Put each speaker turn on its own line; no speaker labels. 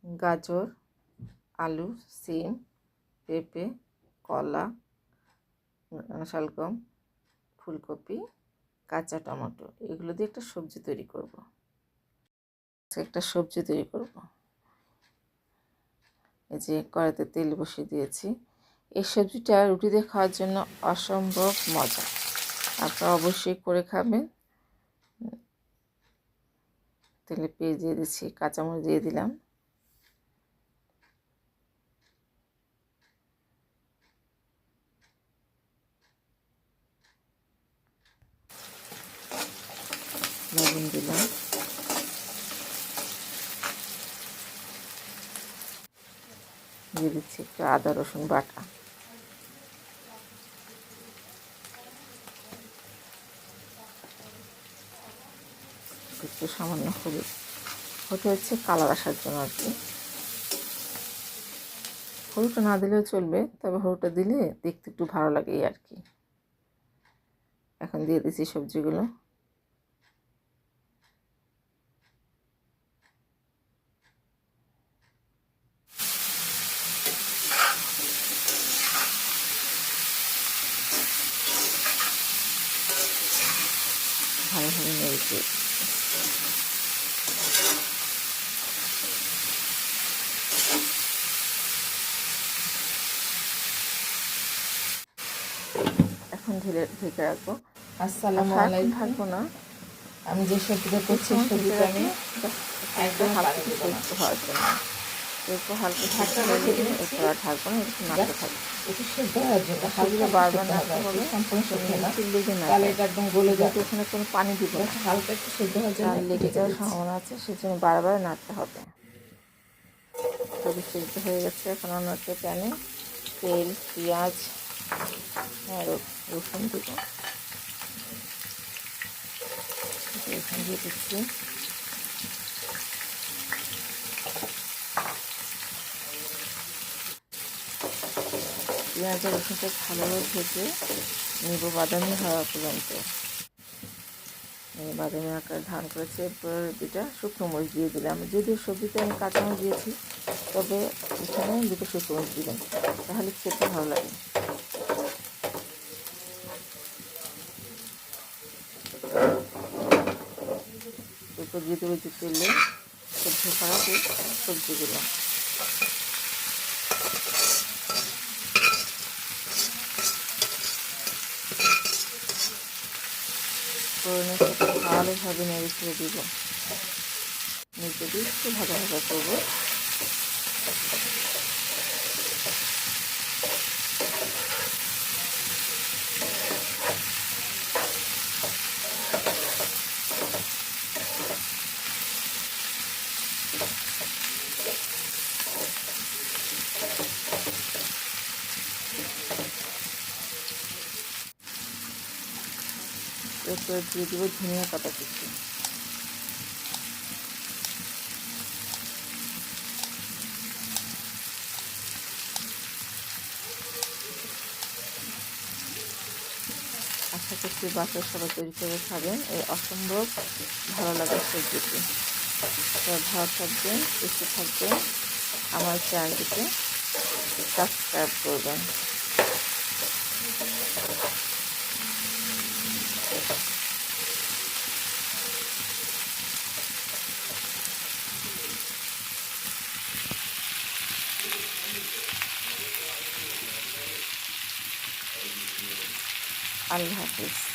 গাজর, আলু, সিম, পেঁপে, কলা, শালগম, ফুলকপি, কাঁচা টমেটো, এগুলো দিয়ে একটা সবজি তৈরি করব। এই যে কড়াইতে তেল বসিয়ে দিয়েছি। এই সবজিটা রুটি দিয়ে খাওয়ার জন্য অসম্ভব মজা। আপনারা অবশ্যই করে খাবেন। তেলে পেঁয়াজ দিয়ে দিচ্ছি, কাঁচামরিচ দিয়ে দিলাম, লবণ দিলাম, দিয়ে দিচ্ছি একটু আদা রসুন বাটা, একটু সামান্য হলুদ। ওটা হচ্ছে কালার আসার জন্য আর কি। হলুদটা না দিলেও চলবে, তবে হলুদটা দিলে দেখতে একটু ভালো লাগে এই আর কি। এখন দিয়ে দিচ্ছি সবজিগুলো। ভালোভাবে নেড়ে এখন ঢেকে রাখবো।
আসসালামু আলাইকুম।
থাকবো না,
আমি যে সবজিটা করছি সবজিটা আমি একদম
হালকা একটু হওয়ার জন্য একটু হালকা ঢাকা রেখে এরপর আর ঢাকবো না, একটু নাড়তে থাকবো।
একটু সেদ্ধ হওয়ার জন্য
সবজিটা বারবার নাড়তে হবে,
সম্পূর্ণ সেদ্ধ না,
লেগে না
তাহলে এটা একদম গলে যাবে।
এখানে কোনো পানি দিব না,
হালকা একটু সেদ্ধ হওয়ার জন্য
লেগে যাওয়ার সম্ভাবনা আছে, সেজন্য বারবার নাড়তে হবে। সবজি সেদ্ধ হয়ে গেছে। এখন অন্য একটা প্যানে তেল, পেঁয়াজ আর রসুন দিব, রসুন দিয়ে দিচ্ছি। পেঁয়াজ আর রসুনটা ভালোভাবে ভেজে নেব বাদামি হওয়া পর্যন্ত। বাদামি আকার ধান করেছে। এরপর দুটা শুকনো মরিচ দিয়ে দিলাম। যদিও সবজিতে আমি কাঁচামরিচ দিয়েছি, তবে এখানে দুটো শুকনো মরিচ দিবেন, তাহলে খেতে ভালো লাগে। এরপর দিয়ে দেবো যে তেলে সেদ্ধ করা সবজিগুলো। ফোড়নের সাথে ভালোভাবে নেড়ে ছেড়ে দিব। নেড়ে দিয়ে একটু ভাজা ভাজা করবো। এরপর দিয়ে দেবো ধনিয়া পাতা কুচি। আশা করছি বাসায় সবাই তৈরি করে খাবেন। এই অসম্ভব ভালো লাগে সবজিটি। সবাই ভালো থাকবেন, সুস্থ থাকবেন। আমার চ্যানেলটিকে সাবস্ক্রাইব করবেন। আল্লাহ হাফিজ।